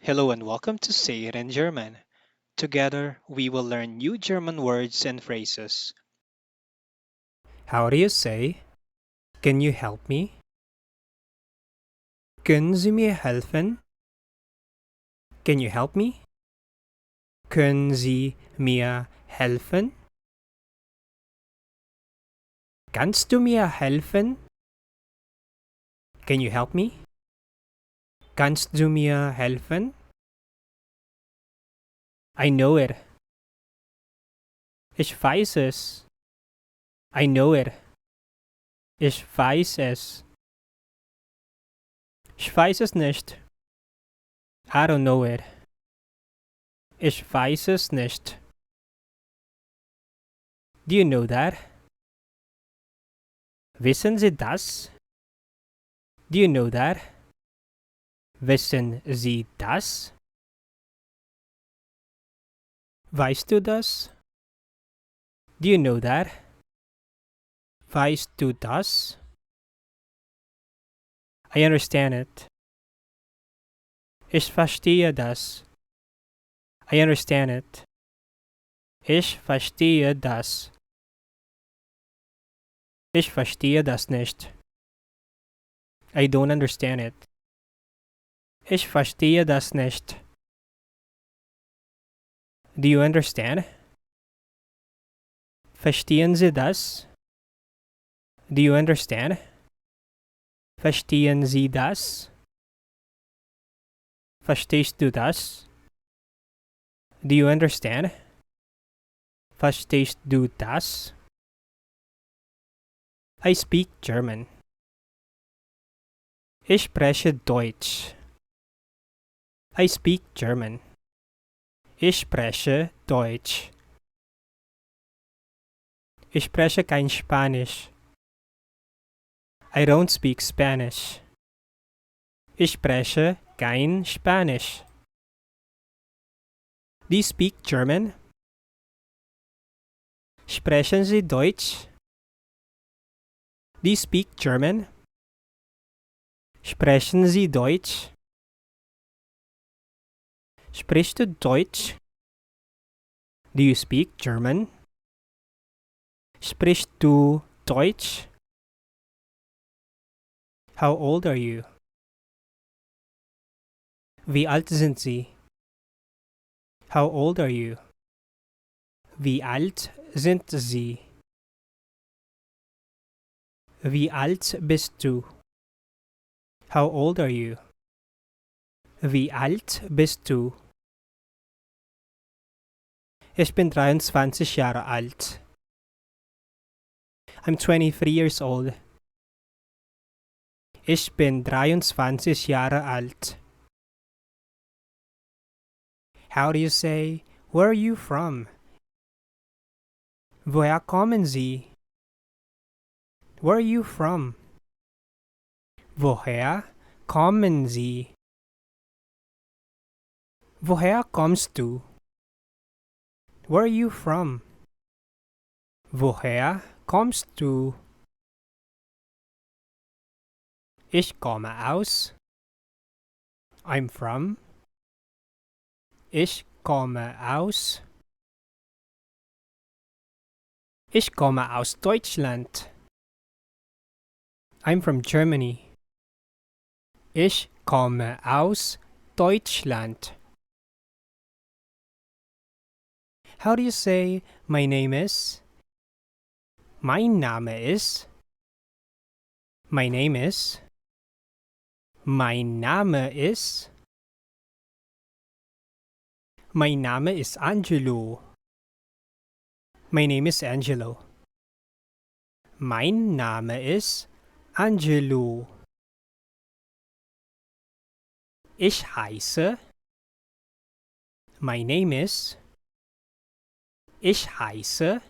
Hello and welcome to Say It in German. Together, we will learn new German words and phrases. How do you say, can you help me? Können Sie mir helfen? Can you help me? Können Sie mir helfen? Kannst du mir helfen? Can you help me? Kannst du mir helfen? I know it. Ich weiß es. I know it. Ich weiß es. Ich weiß es nicht. I don't know it. Ich weiß es nicht. Do you know that? Wissen Sie das? Do you know that? Wissen Sie das? Weißt du das? Do you know that? Weißt du das? I understand it. Ich verstehe das. I understand it. Ich verstehe das. Ich verstehe das nicht. I don't understand it. Ich verstehe das nicht. Do you understand? Verstehen Sie das? Do you understand? Verstehen Sie das? Verstehst du das? Do you understand? Verstehst du das? I speak German. Ich spreche Deutsch. I speak German. Ich spreche Deutsch. Ich spreche kein Spanisch. I don't speak Spanish. Ich spreche kein Spanisch. Do you speak German? Sprechen Sie Deutsch? Do you speak German? Sprechen Sie Deutsch? Sprichst du Deutsch? Do you speak German? Sprichst du Deutsch? How old are you? Wie alt sind Sie? How old are you? Wie alt sind Sie? Wie alt bist du? How old are you? Wie alt bist du? Ich bin 23 Jahre alt. I'm 23 years old. Ich bin 23 Jahre alt. How do you say, where are you from? Woher kommen Sie? Where are you from? Woher kommen Sie? Woher kommst du? Where are you from? Woher kommst du? Ich komme aus. I'm from. Ich komme aus. Ich komme aus Deutschland. I'm from Germany. Ich komme aus Deutschland. How do you say, my name is? Mein Name ist. My name is. Mein Name ist. Mein Name ist Angelo. My name is Angelo. Mein Name ist Angelo. Ich heiße. My name is. Ich heiße.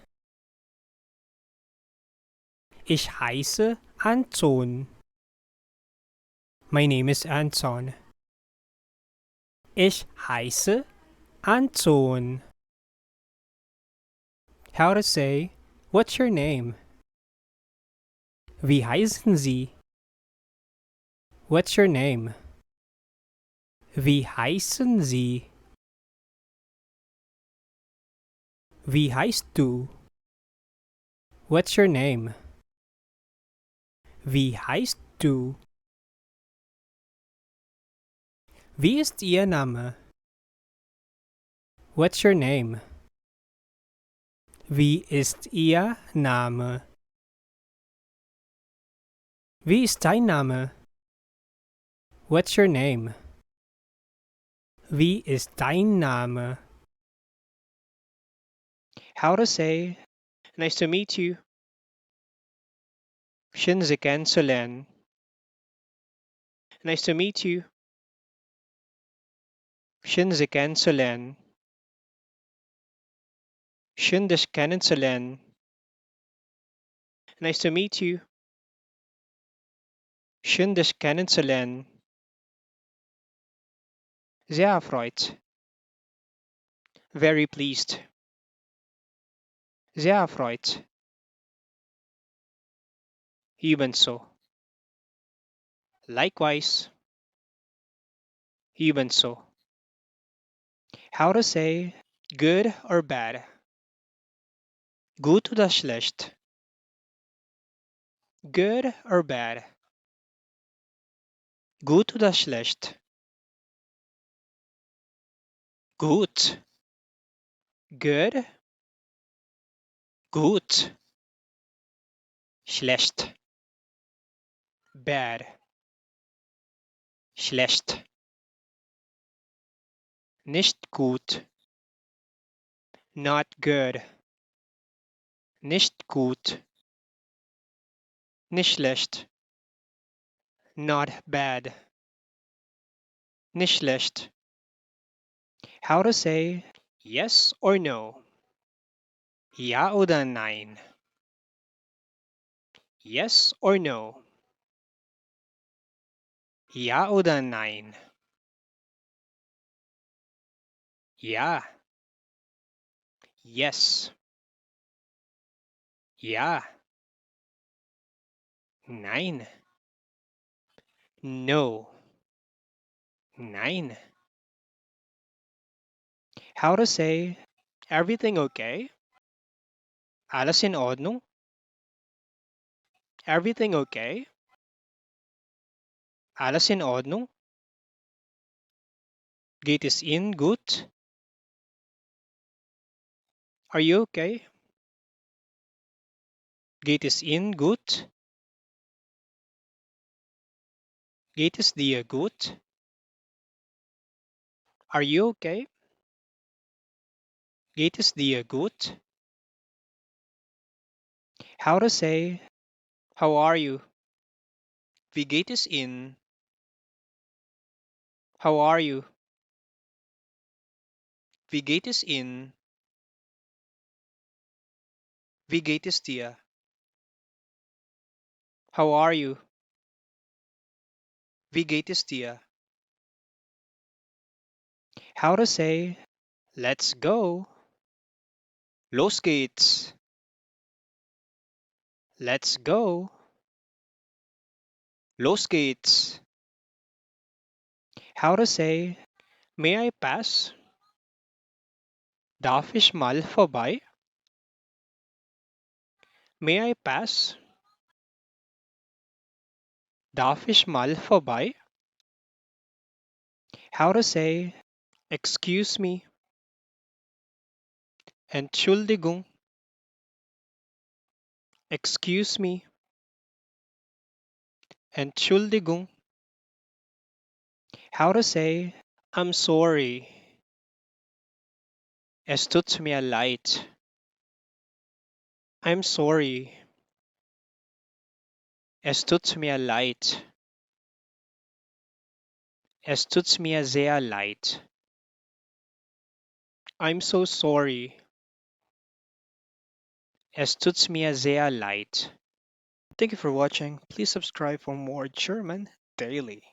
Ich heiße Anton. My name is Anton. Ich heiße Anton. How to say, what's your name? Wie heißen Sie? What's your name? Wie heißen Sie? Wie heißt du? What's your name? Wie heißt du? Wie ist Ihr Name? What's your name? Wie ist Ihr Name? Wie ist dein Name? What's your name? Wie ist dein Name? How to say, nice to meet you. Shinziken Solen. Nice to meet you. Shinziken Solen. Shindishken Solen. Nice to meet you. Shindishken Solen. Sehr erfreut. Very pleased. Sehr erfreut. Ebenso. Likewise. Ebenso. How to say good or bad. Gut oder schlecht. Good or bad. Gut oder schlecht. Gut. Good. Gut. Schlecht. Bad. Schlecht. Nicht gut. Not good. Nicht gut. Nicht schlecht. Not bad. Nicht schlecht. How to say yes or no. Ja oder nein. Yes or no. Ja oder nein. Ja. Yes. Ja. Nein. No. Nein. How to say everything okay? Alles in Ordnung? Everything okay? Alles in Ordnung? Geht es Ihnen gut? Are you okay? Geht es Ihnen gut? Geht es dir gut? Are you okay? Geht es dir gut? How to say how are you? Wie geht es Ihnen? How are you? Wie geht es Ihnen? Wie geht es dir? How are you? Wie geht es dir? How to say let's go. Los geht's. Let's go. Los geht's. How to say may I pass? Darf ich mal vorbei? May I pass? Darf ich mal vorbei? How to say excuse me. Entschuldigung. Excuse me. Entschuldigung. How to say I'm sorry. Es tut mir leid. I'm sorry. Es tut mir leid. Es tut mir sehr leid. I'm so sorry. Es tut mir sehr leid. Thank you for watching. Please subscribe for more German daily.